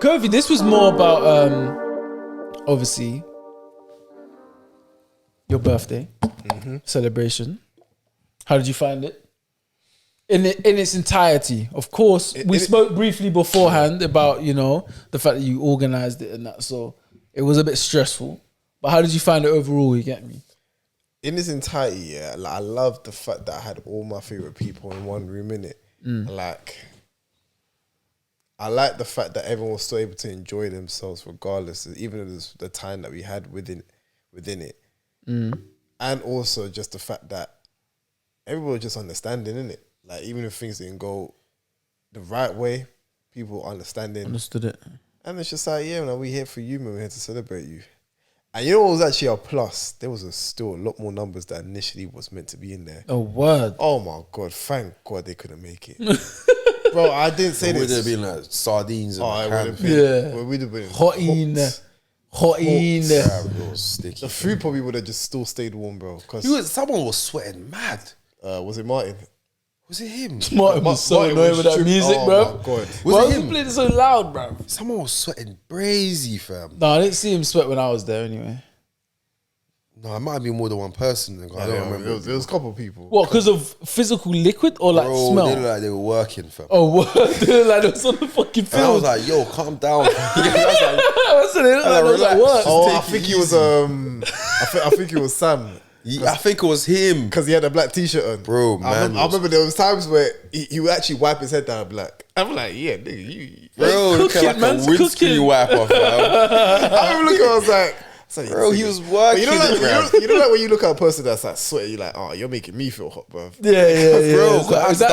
Kofi, this was more about obviously your birthday celebration. How did you find it? In its entirety. Of course, we spoke briefly beforehand about, you know, the fact that you organised it and that, so it was a bit stressful. But how did you find it overall, you get me? In its entirety, yeah, like, I love the fact that I had all my favourite people in one room, innit? Like, I like the fact that everyone was still able to enjoy themselves regardless, even of the time that we had within it. And also just the fact that everyone was just understanding, innit? Like, even if things didn't go the right way, people understanding. Understood it. And it's just like, yeah, man, we're here for you, man. We're here to celebrate you. And you know what was actually a plus? There was still a lot more numbers that initially was meant to be in there. Oh, word. Oh, my God. Thank God they couldn't make it. Bro, I didn't say this. Would have been like sardines and it would have been. Yeah. Well, we'd have been Hot in. sticky. The food probably would have just still stayed warm, bro. Cause Someone was sweating mad. was it Martin? Was it him? Martin was so annoyed with that music, bro. Oh, my God. Why was he playing it so loud, bro? Someone was sweating brazy, fam. No, I didn't see him sweat when I was there anyway. No, it might have been more than one person. I don't remember. There was a couple of people. What, because of physical liquid or like Bro, smell? they looked like they were working, fam. Oh, what? They look like they was on the fucking And I was field. like, yo, calm down. I said they look like they was at work. Oh, I think he was I think it was Sam. I think it was him. Because he had a black t-shirt on. Bro, man. I remember there was times where he would actually wipe his head down black. I'm like, yeah, nigga, you. Bro, look cooking, like man's a windscreen cooking. wiper, fam. I remember looking, I was like, Bro, he was working. You know, like, it, you know, like when you look at a person that's like sweaty, you're like, oh, you're making me feel hot, bro. Yeah. Bro, Is that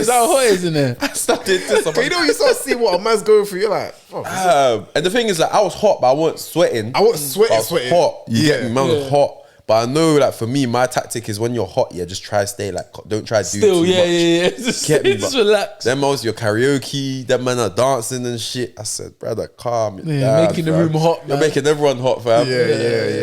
how hot it is in there? I started this. But you know, when you start seeing what a man's going through, you're like, oh, And the thing is, like, I was hot, but I wasn't sweating. I wasn't sweating, I was hot. You get me? Man, I was Yeah. hot. But I know, like, for me, my tactic is when you're hot, just try to stay, like, don't try to do Still, too much. yeah. Just, Get me, just but relax. Them most your karaoke, them man are dancing and shit. I said, brother, calm it Yeah, down, making the fam. room hot, You're man. making everyone hot, fam. Yeah.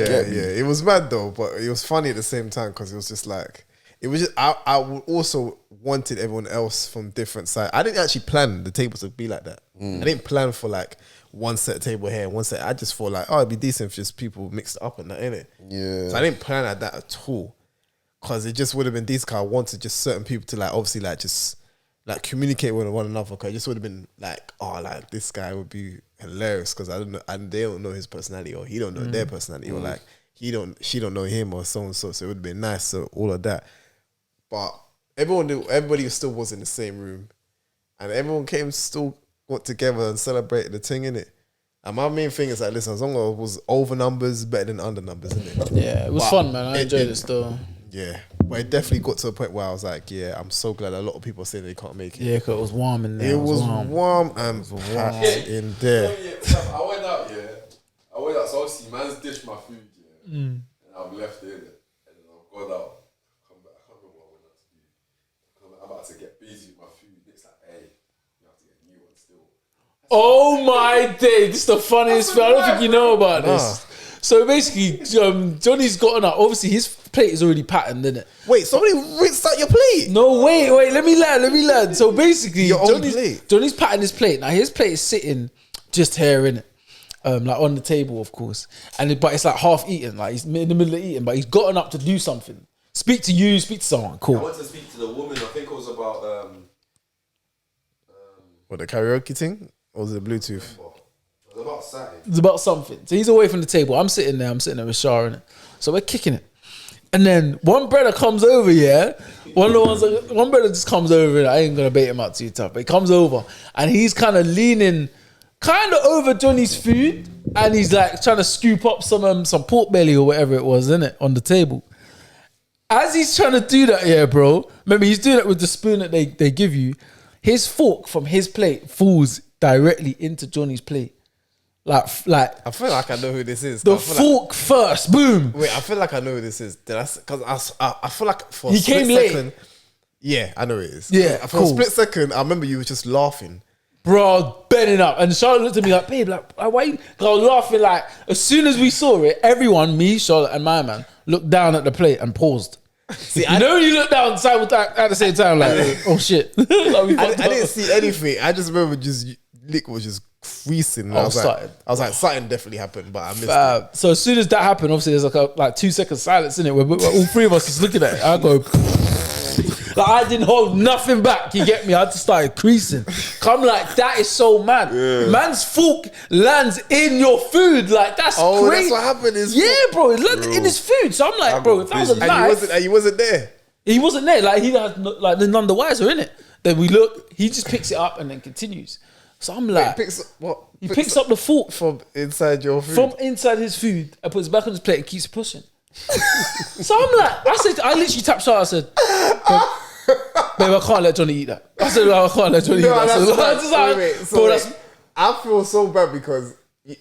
Get me? It was mad though, but it was funny at the same time because it was just like, it was just, I would also wanted everyone else from different sides. I didn't actually plan the tables to be like that. I didn't plan for like one set table here, one set. I just thought like, oh, it'd be decent if just people mixed up and that, innit? Yeah. So I didn't plan at that at all. Cause it just would have been decent. Cause I wanted just certain people to like, obviously like just like communicate with one another. Cause it just would have been like, oh, like this guy would be hilarious. Cause I don't know, and they don't know his personality, or he don't know their personality, or like she don't know him, or so and so. So it would have been nice. So all of that. But everybody still was in the same room, and everyone still got together and celebrated the thing, innit? And my main thing is like, listen, as long as it was over numbers, better than under numbers, innit? Yeah, it was fun, man. I enjoyed it still. Yeah, but it definitely got to a point where I was like, yeah, I'm so glad a lot of people say they can't make it. Yeah, because it was warm in there. It was warm and packed in there. I went out, so obviously man's dished my food, and I've left it in it. And then I've gone out, come back, I can't remember what I went out to do. I'm about to get busy with my food. It's like, hey, you have to get a new one still. Oh my day, this is the funniest thing. I don't think you know about this. So basically, Johnny's gotten up. Obviously, his plate is already patterned, isn't it? Wait, somebody rinsed out your plate? No, wait, let me land. So basically, Your own plate? Johnny's patterned his plate. Now, his plate is sitting just here, in it. Like on the table, of course. But it's like half eaten, like he's in the middle of eating, but he's gotten up to do something. Speak to someone, cool. I went to speak to the woman, I think it was about... What, the karaoke thing? Or was it Bluetooth? It was about Saturday. It's about something. So he's away from the table. I'm sitting there with Shah in it. So we're kicking it. And then one brother comes over, one brother just comes over, and I ain't gonna bait him out too tough, but he comes over and he's kind of leaning over Johnny's food, and he's like trying to scoop up some pork belly or whatever it was, innit, on the table. As he's trying to do that, bro, remember he's doing it with the spoon that they give you. His fork from his plate falls directly into Johnny's plate. Like I feel like I know who this is. the fork first, boom. Wait, I feel like I know who this is. Because I feel like for a He split came late. second, yeah, I know who it is. Yeah, for cool. a split second, I remember you were just laughing. Bro, bending up. And Charlotte looked at me like, babe, like, why you? 'Cause I was laughing like, as soon as we saw it, everyone, me, Charlotte, and my man, looked down at the plate and paused. See, I know you look down at the same time, like, oh shit. Like, I didn't see anything. I just remember Lick was just creasing. And Oh, I was started. like, something definitely happened, but I missed it. So as soon as that happened, obviously there's like 2 seconds silence in it where all three of us is looking at it. I go, like I didn't hold nothing back. You get me? I just started creasing. I'm like, that is so mad. Man's fork lands in your food. Like that's crazy. That's what happened. Bro, it landed in his food. So I'm like, bro, if that was a knife, and he wasn't there. he wasn't there. Like he had like the none the wiser in it. Then we look. He just picks it up and then continues. So I'm like, he picks up the fork from inside your food. from inside his food and puts it back on his plate and keeps pushing. So I'm like, I literally tapped Charlotte. I said, babe, I can't let Jonny eat that. I said, I can't let Jonny eat that. So I feel so bad because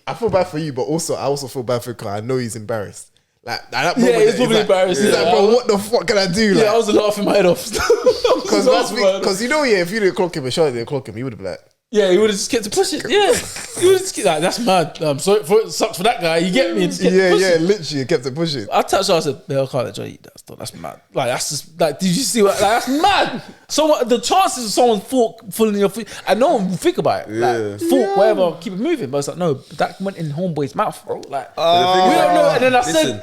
I feel bad for you, but also I also feel bad for him because I know he's embarrassed. Like that moment, he's probably embarrassed. He's like, bro, what the fuck can I do? Like, I was laughing my head off. Because you know, if you didn't clock him and Charlotte didn't clock him, he would have been like, yeah, he would have just kept to pushing. Yeah, he would have just kept like, that's mad. I'm sorry for it sucks for that guy. You get me? And just kept pushing. literally kept it pushing. I touched her. I said, "I can't let Jonny eat that stuff. That's mad. Like that's just like, did you see what? Like that's mad. So the chances of someone's fork falling in your food, and no one will think about it. Like fork, whatever, keep it moving. But it's like no, that went in homeboy's mouth, bro. Like we don't know. And then I said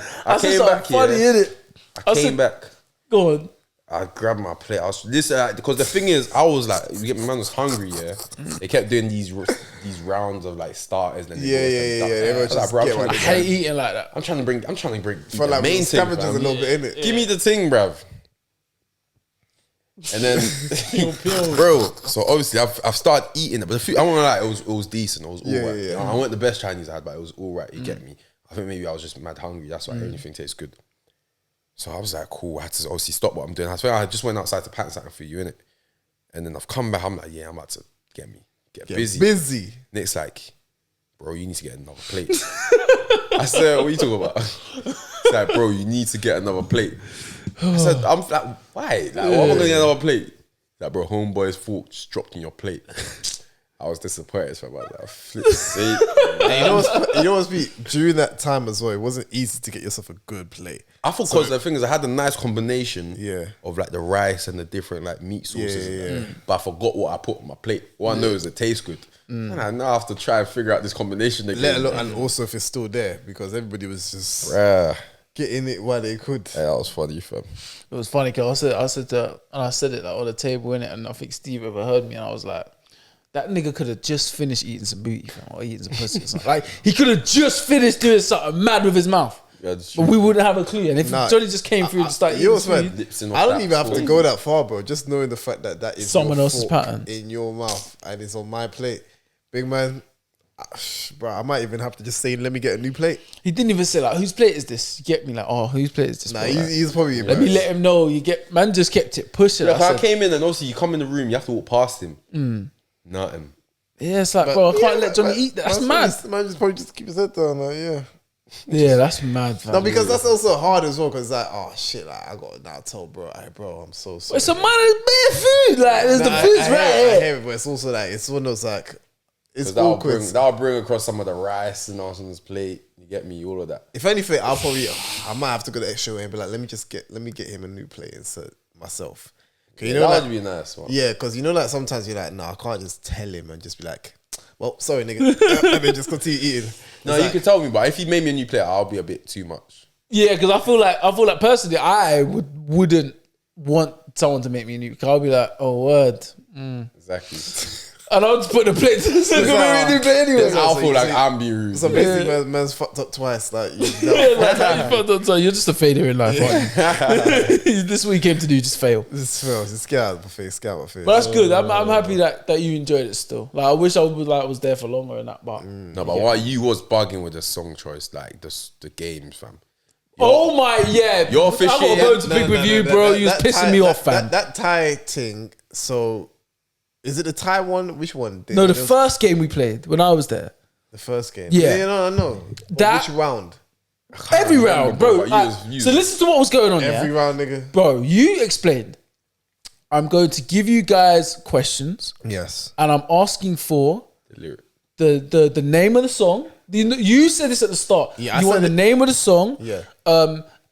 something funny in it. I came back. Go on. I grabbed my plate. I was because the thing is, I was like, you get my man was hungry. Yeah, they kept doing these rounds of like starters. And I hate eating like that. I'm trying to bring for like main scavengers a little bit in it. Give me the thing, bruv. And then, bro. So obviously, I've started eating it, but the food, I won't lie, it was decent. It was all right. Yeah. I weren't the best Chinese I had, but it was all right. You get me? I think maybe I was just mad hungry. That's why everything tastes good. So I was like, cool. I had to obviously stop what I'm doing. I just went outside to pack something for you, innit? And then I've come back. I'm like, yeah, I'm about to get busy. Nick's like, bro, you need to get another plate. I said, what are you talking about? He's like, bro, you need to get another plate. I said, I'm like, why? Like, why am I going to get another plate? Like, bro, homeboy's fork just dropped in your plate. I was disappointed, fam. I was like, flip's sake. You know what's during that time as well, it wasn't easy to get yourself a good plate. I thought because the thing is, I had a nice combination of like the rice and the different like meat sauces. But I forgot what I put on my plate. All I know is it tastes good. And I now have to try and figure out this combination again. Let alone, and also if it's still there, because everybody was just getting it while they could. Yeah, that was funny, fam. It was funny because I said it like on the table in it, and I think Steve overheard me, and I was like, that nigga could have just finished eating some booty, fam, or eating some pussy or something. Like he could have just finished doing something mad with his mouth. Yeah, but we wouldn't have a clue. And if Jonny just came through and started eating food, I don't even have to go that far, bro. Just knowing the fact that is someone else's pattern in your mouth and it's on my plate, big man. Bro, I might even have to just say, let me get a new plate. He didn't even say like, whose plate is this? You get me? Like, oh, whose plate is this? Nah, he's probably let me let him know. You get, man just kept it pushing. Yeah, I came in and obviously you come in the room, you have to walk past him. Nothing. Yeah, it's like, bro, I can't let Jonny eat that. That's mad. Man just probably just keep his head down, like, yeah, that's mad, fam. No, because that's also hard as well. Because like, oh shit, like I got now told, bro, I'm so sorry. It's a man of bare food, like there's the food's right here. I hear it, but it's also like it's one of those like it's awkward. That'll bring across some of the rice and all on his plate. You get me, all of that. If anything, I might have to go the extra way and be like, let me get him a new plate instead myself. You know that would be nice, man. Yeah, because you know, like sometimes you're like, I can't just tell him and just be like, well, sorry, nigga, and then just continue eating. No, you can tell me, but if he made me a new plate, I'll be a bit too much. Yeah, because I feel like personally, I wouldn't want someone to make me a new. Cause I'll be like, oh word, exactly. And I'll just put the plate to the new plate anyway. I'll feel like I'm being rude. So basically, man's fucked up twice. Like, you you're just a failure in life, aren't you? This is what you came to do, just fail. Just get out of my face, But that's good. I'm happy that you enjoyed it still. Like, I wish I was there for longer and that, but no, but while you was bugging with the song choice, like the games, fam. You're officiating. I'm going to pick with you, bro. You was pissing me off, fam. That Thai thing. So, is it the Thai one? Which one? No, the first game we played when I was there. The first game. Yeah, no. Which round? Every round, bro. So listen to what was going on. Every round, nigga. Bro, you explained. I'm going to give you guys questions. Yes. And I'm asking for the lyric. The name of the song. You said this at the start. Yeah, you want the name of the song. Yeah.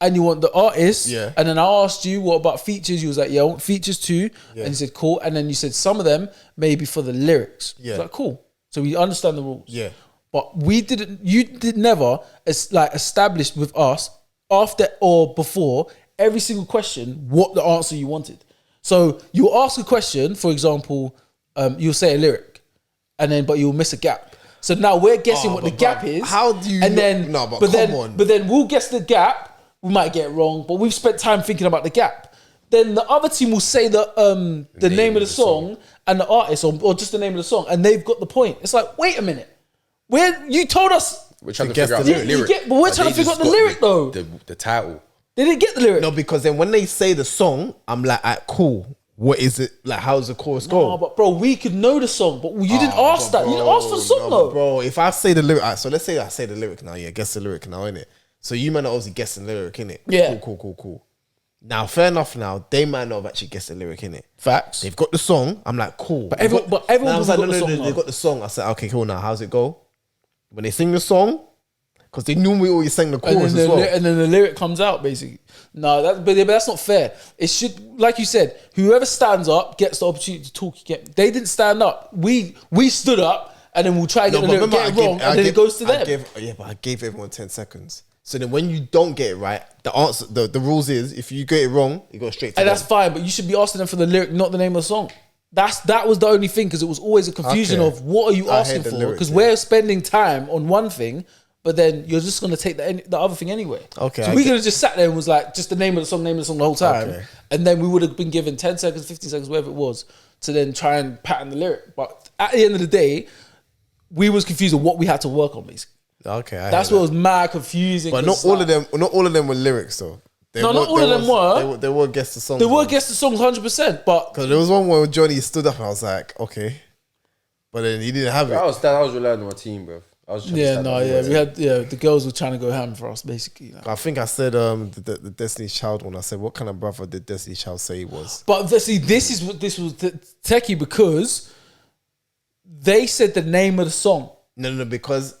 And you want the artist. Yeah. And then I asked you, what about features? You was like, yeah, I want features too. Yeah. And you said, cool. And then you said some of them maybe for the lyrics. Yeah. I was like, cool. so we understand the rules. Yeah. But we didn't. You did never established with us after or before every single question what the answer you wanted. So you ask a question, for example, you'll say a lyric, and then but you'll miss a gap. So now we're guessing what the gap is. How do you? And then no, but then, come on. But then we'll guess the gap. We might get it wrong, but we've spent time thinking about the gap. Then the other team will say the name of the song and the artist, or just the name of the song, and they've got the point. It's like, wait a minute, you told us. We're trying to guess figure out the the lyric. But we're trying to figure out the lyric though. The title. They didn't get the lyric. No, because then when they say the song, I'm like, alright, cool. What is it? Like, how does the chorus go? Oh, but bro, we could know the song, but you didn't ask that. You didn't ask for the song though. Bro, if I say the lyric, alright, so let's say I say the lyric now, yeah, guess the lyric now, innit? So you might not obviously guess the lyric, innit? Yeah. Cool. Now, fair enough now, they might not have actually guessed the lyric, innit? Facts. They've got the song, I'm like, cool. But everyone Now I was got like, the song. they got the song. I said, okay, cool, now, how's it go? When they sing the song, because they knew we always sang the chorus as well. And then the lyric comes out basically. No, but that's not fair. It should, like you said, whoever stands up gets the opportunity to talk. They didn't stand up. We stood up, and then we'll try to get the lyric, get it wrong, and then it goes to them. But I gave everyone 10 seconds. So then when you don't get it right, the answer, the rules is, if you get it wrong, you go straight to And them. that's fine, but you should be asking them for the lyric, not the name of the song. That was the only thing, because it was always a confusion Okay. of what are you I asking heard the for? lyrics, Because yeah. we're spending time on one thing, but then you're just going to take the other thing anyway. Okay, So I we get- could have just sat there and was like, just the name of the song the whole time. Okay. And then we would have been given 10 seconds, 15 seconds, whatever it was, to then try and pattern the lyric. But at the end of the day, we was confused with what we had to work on, basically. Okay, That's what was mad confusing. But 'cause not all like- of them. Not all of them were lyrics though. No, not all of them were. They were guess the song. They were guess the songs 100%, but Because there was one where Jonny stood up and I was like, okay, but then he didn't have it. I was relying on my team, bro. I was trying to stand up. we had the girls were trying to go ham for us, basically. Like. I think I said the Destiny's Child one. I said, what kind of brother did Destiny's Child say he was? But see, this was techie because they said the name of the song. No, because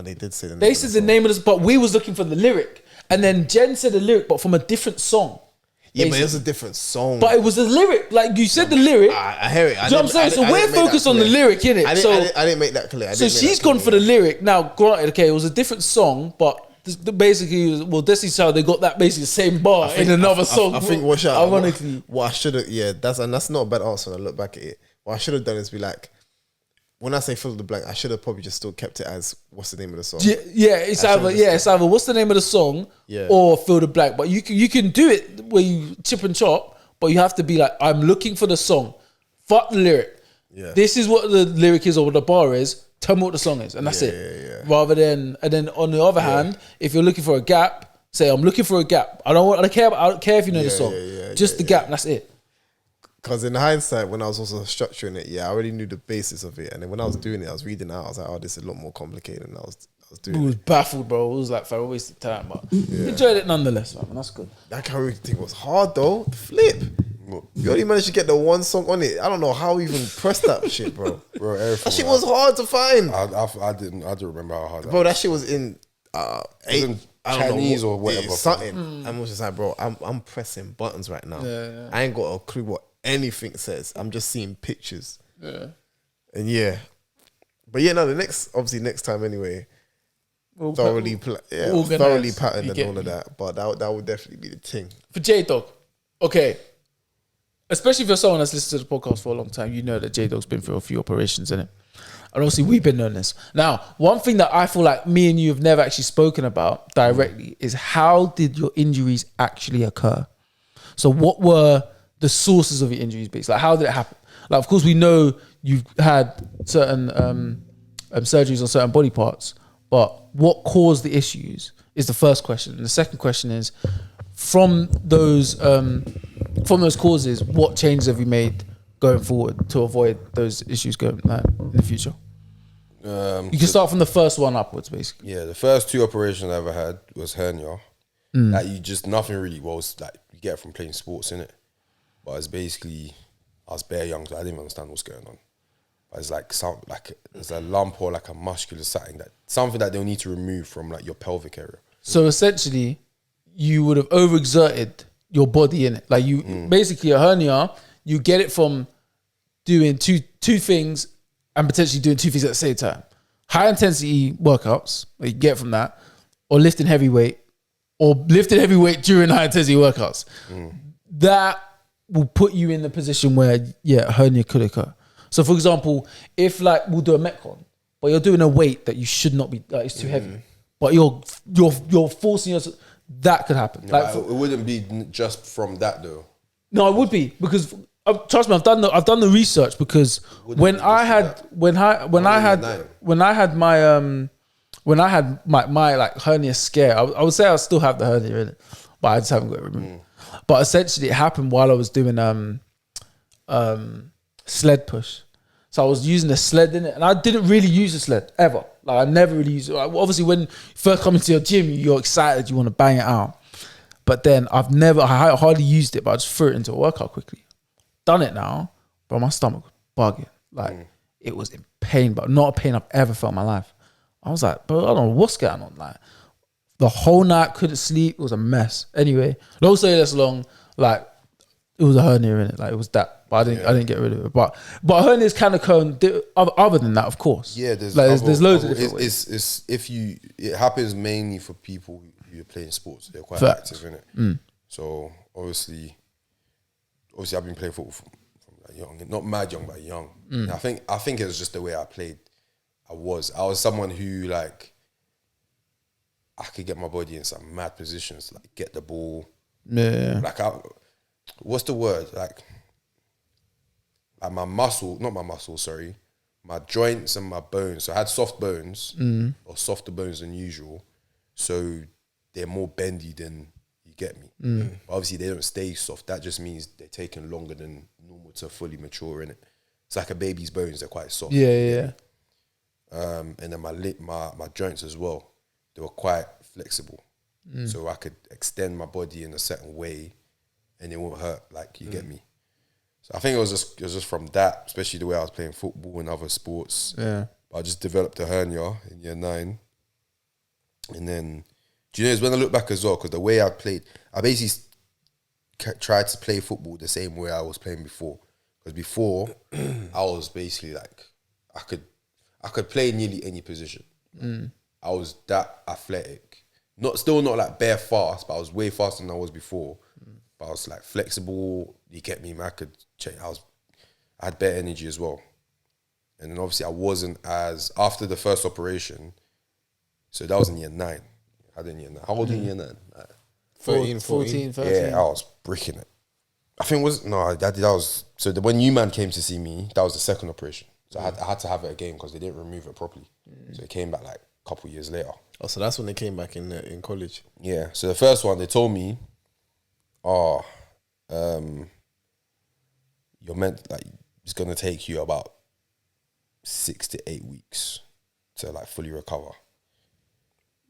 they did say the name. They said the name of the, but we was looking for the lyric, and then Jen said the lyric, but from a different song. Yeah, but basically. it was a different song. But it was a lyric, like you said the lyric. I hear it. Do you know what I'm saying? So we're focused on the lyric, innit? I didn't make that clear. So she's gone for the lyric. Now, granted, okay, it was a different song, but basically, well, Destiny's Child, they got that basically the same bar in another song. I think ironically, what I should have, that's not a bad answer when I look back at it. What I should have done is be like, when I say fill in the blank, I should have probably just still kept it as what's the name of the song. it's either what's the name of the song or fill the blank. But you can do it where you chip and chop, but you have to be like, I'm looking for the song. Fuck the lyric. Yeah. This is what the lyric is or what the bar is. Tell me what the song is, and that's it. Yeah. Rather than, and then on the other hand, if you're looking for a gap, say I'm looking for a gap. I don't care if you know the song. Just the gap, and that's it. Because in hindsight, when I was also structuring it, I already knew the basis of it. And then when I was doing it, I was reading out. I was like, oh, this is a lot more complicated than I was doing. It was baffled, bro. It was like, I wasted time, but enjoyed it nonetheless, man. That's good. That karaoke thing was hard though. The flip. You only managed to get the one song on it. I don't know how we even pressed that shit, bro. Bro, That shit was hard to find. I didn't remember how hard. Bro, that shit was in in Chinese or whatever. something. And I was just like, bro, I'm pressing buttons right now. I ain't got a clue what anything says. I'm just seeing pictures. Yeah. And but the next time anyway, thoroughly patterned and all of that. But that would definitely be the thing. For J-Dog, okay. Especially for someone that's listened to the podcast for a long time, you know that J-Dog's been through a few operations, innit? And obviously we've been knowing this. Now, one thing that I feel like me and you have never actually spoken about directly is how did your injuries actually occur? So what were the sources of your injuries, basically? Like, how did it happen? Like, of course, we know you've had certain surgeries on certain body parts, but what caused the issues is the first question. And the second question is, from those causes, what changes have you made going forward to avoid those issues going in the future? You can start from the first one upwards, basically. Yeah, the first 2 operations I ever had was hernia. Like nothing really was like you get from playing sports, innit? But it's basically, I was bare young, so I didn't even understand what's going on. But it's like there's a lump or like a muscular something that they'll need to remove from like your pelvic area. So essentially, you would have overexerted your body in it. Like basically a hernia, you get it from doing two things and potentially doing two things at the same time. High intensity workouts, that you get from that, or lifting heavy weight during high intensity workouts. That will put you in the position where, a hernia could occur. So for example, if like we'll do a Metcon, but you're doing a weight that you should not be, like it's too heavy, but you're forcing yourself, that could happen. No, it wouldn't be just from that though. No, it would be, because trust me, I've done the research, because when I had my like hernia scare, I would say I still have the hernia in it, but I just haven't got it removed. But essentially, it happened while I was doing sled push. So I was using the sled in it, and I didn't really use the sled ever. Like I never really used it. Like, obviously, when you first come into your gym, you're excited, you want to bang it out. But then I hardly used it, but I just threw it into a workout quickly. Done it now, but my stomach was bugging. Like it was in pain, but not a pain I've ever felt in my life. I was like, bro, I don't know what's going on. Like the whole night, couldn't sleep. It was a mess. Anyway, don't say this long. Like it was a hernia in it. Like it was that. But I didn't get rid of it. But hernias can occur other than that, of course. Yeah, there's loads of different ways. It happens mainly for people who are playing sports. They're quite active in it. So obviously I've been playing football from like young, not mad young, but young. I think it was just the way I played. I was someone who like I could get my body in some mad positions, like get the ball. Yeah. Like what's the word? Like my joints and my bones. So I had soft bones or softer bones than usual. So they're more bendy than, you get me. Obviously they don't stay soft. That just means they're taking longer than normal to fully mature in it. It's like a baby's bones, they're quite soft. Yeah. And then my joints as well, they were quite flexible. So I could extend my body in a certain way and it won't hurt, like you get me. So I think it was just from that, especially the way I was playing football and other sports. Yeah. I just developed a hernia in year 9. And then, do you know, it's when I look back as well, because the way I played, I basically tried to play football the same way I was playing before. Because before, I was basically like, I could play nearly any position. I was that athletic. Still not like bare fast, but I was way faster than I was before. But I was like flexible, you get me, man. I could change. I had better energy as well. And then obviously I wasn't as, after the first operation, so that was in year 9. I did in year 9. How old in year 9? 13. 13. Yeah, I was bricking it. I think when you man came to see me, that was the second operation. So I had to have it again because they didn't remove it properly. So it came back like a couple years later. Oh, so that's when they came back in college. Yeah. So the first one, they told me, you're meant, like, it's going to take you about 6 to 8 weeks to like fully recover.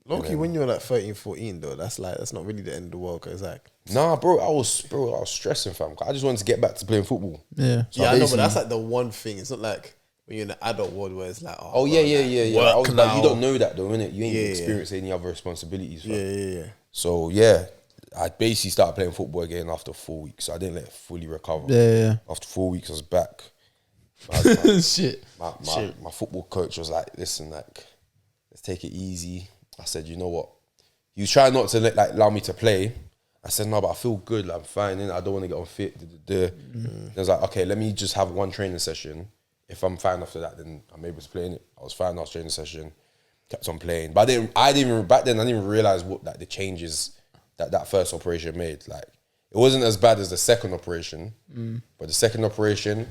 Loki, when you're like 13, 14 though, that's not really the end of the world. Cause it's like, nah, bro, I was stressing, fam. I just wanted to get back to playing football. Yeah. So I know, but that's like the one thing. It's not like when you're in the adult world where it's like, yeah. Work I was now. like, you don't know that though, innit? You ain't experienced any other responsibilities, fam. Yeah. So yeah, I basically started playing football again after 4 weeks. So I didn't let it fully recover. Yeah. After 4 weeks, I was back. Shit. My football coach was like, listen, like, let's take it easy. I said, you know what? He was trying not to allow me to play. I said, no, but I feel good. Like, I'm fine. I don't want to get unfit. I was like, okay, let me just have one training session. If I'm fine after that, then I'm able to play in it. I was fine after training session. Kept on playing. But I didn't even realize what like the changes that first operation made. Like, it wasn't as bad as the second operation. But the second operation,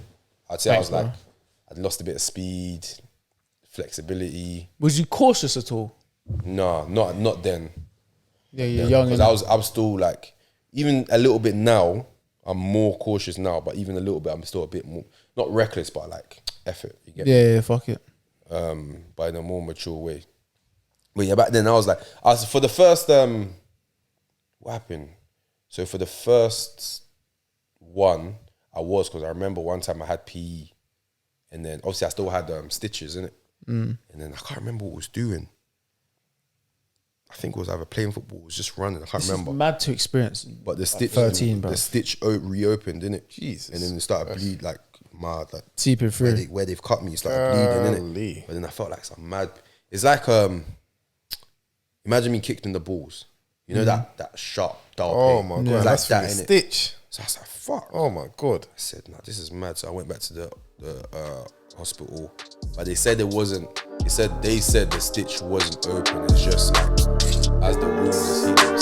I'd say I'd lost a bit of speed, flexibility. Was you cautious at all? No, not then. Yeah, you're young. Because I'm still like, even a little bit now, I'm more cautious now, but even a little bit, I'm still a bit more, not reckless, but like effort. You get me? Yeah, fuck it. But in a more mature way. But yeah, back then for the first, what happened? So for the first one, because I remember one time I had PE, and then obviously I still had stitches in it, and then I can't remember what I was doing. I think it was either playing football, it was just running. I can't remember. Mad to experience. But the stitch, 13, bro. the stitch reopened, didn't it? Jesus. And then it started bleed, like mad, like Seeping through. where they've cut me, it's like bleeding, innit? But then I felt like some mad. It's like imagine me kicked in the balls. You know that sharp, dull pain. my god, It's that's like that, that, innit? stitch. So I was like, fuck. Oh my god. I said, nah, this is mad. So I went back to the hospital, but they said it wasn't. They said the stitch wasn't open. It's just like as the wounds healed